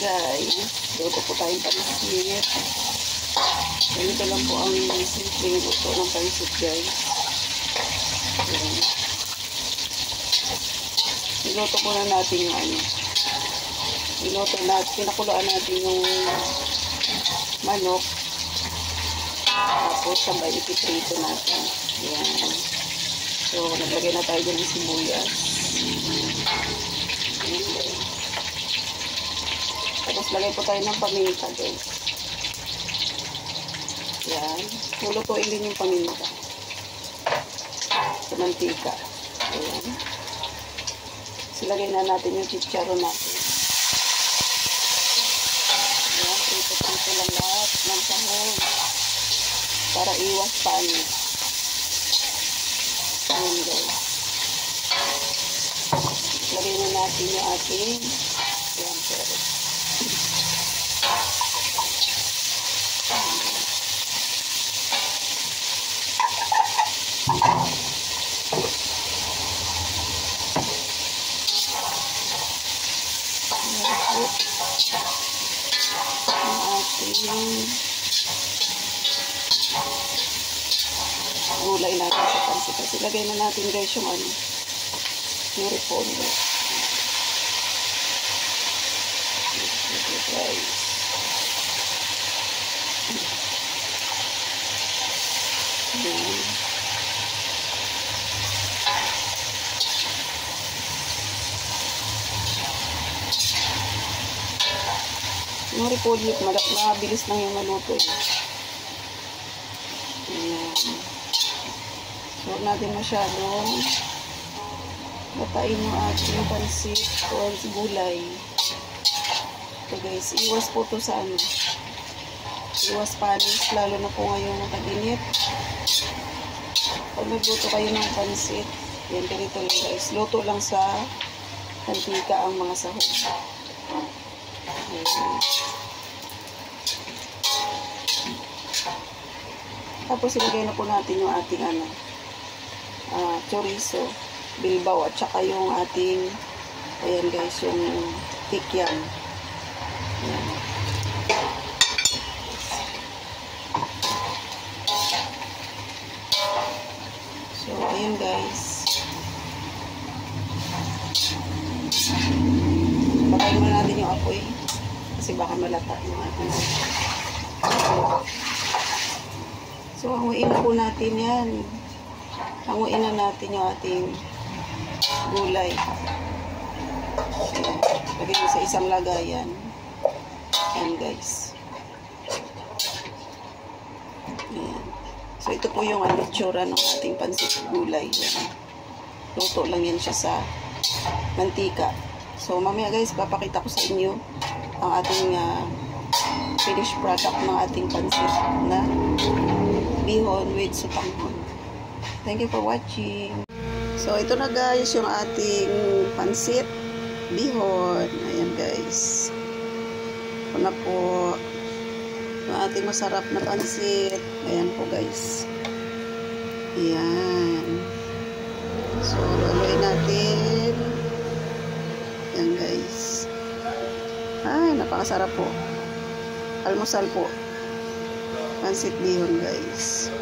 guys, luto po tayong pansit. Ganito lang po ang simpleng luto ng pansit guys. Ayan. Niluto muna natin yung niluto natin, pinakuloan natin yung manok. Tapos sabay ipiprito natin. Ayan. So, naglagay na tayo dyan ng sibuyas. Ayan. Tapos lagay po tayo ng paminta guys. Ayan. Lulutuin din yung paminta. Sa mantika. Ayan. Silagay na natin yung chicharon natin. Ayan. Prito-prito lang lahat ng sahog. Para iwas panis. Ayan guys. Lagay na natin yung ating carrot. Gulay natin sa pansit. Kasi lagay na natin guys yung repolyo. Guys. Yung repolyo, mabilis lang yung maluto. Ayan. Huwag natin masyadong batain yung ating pansit or gulay. So guys, iwas po to sa iwas panis, lalo na po ngayong tag-init. Pag nagluto kayo ng pansit, yan, ganito lang guys, luto lang sa mantika ang mga sahog. Ayan. Tapos ilagay na po natin yung ating chorizo, bilbao, at saka yung ating, ayan guys, yung tikyan. Ayan. So, ayan guys. Patayin muna natin yung apoy kasi baka malata yung ating. So, hanguin na po natin yan. Hanguin na natin yung ating gulay. Ayan. Lagay mo sa isang lagayan. Ayan guys. Ayan. So, ito po yung itsura ng ating pansit gulay. Ayan. Luto lang yan siya sa mantika. So, mamaya guys, papakita ko sa inyo ang ating finished product ng ating pansit na bihon with sutanghon. Thank you for watching. So, ito na guys yung ating pansit bihon. Ayan guys. Ito na po yung ating masarap na pansit. Ayan po guys. Ayan. So, haluin natin. Ayan guys. Ay, napakasarap po. Almusal po. Pansit bihon guys.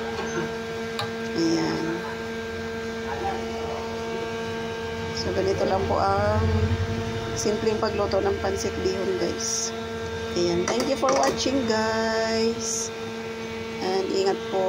Ayan. So, ganito lang po ang simpleng pagluto ng pansit bihon guys. Ayan. Thank you for watching guys. And ingat po.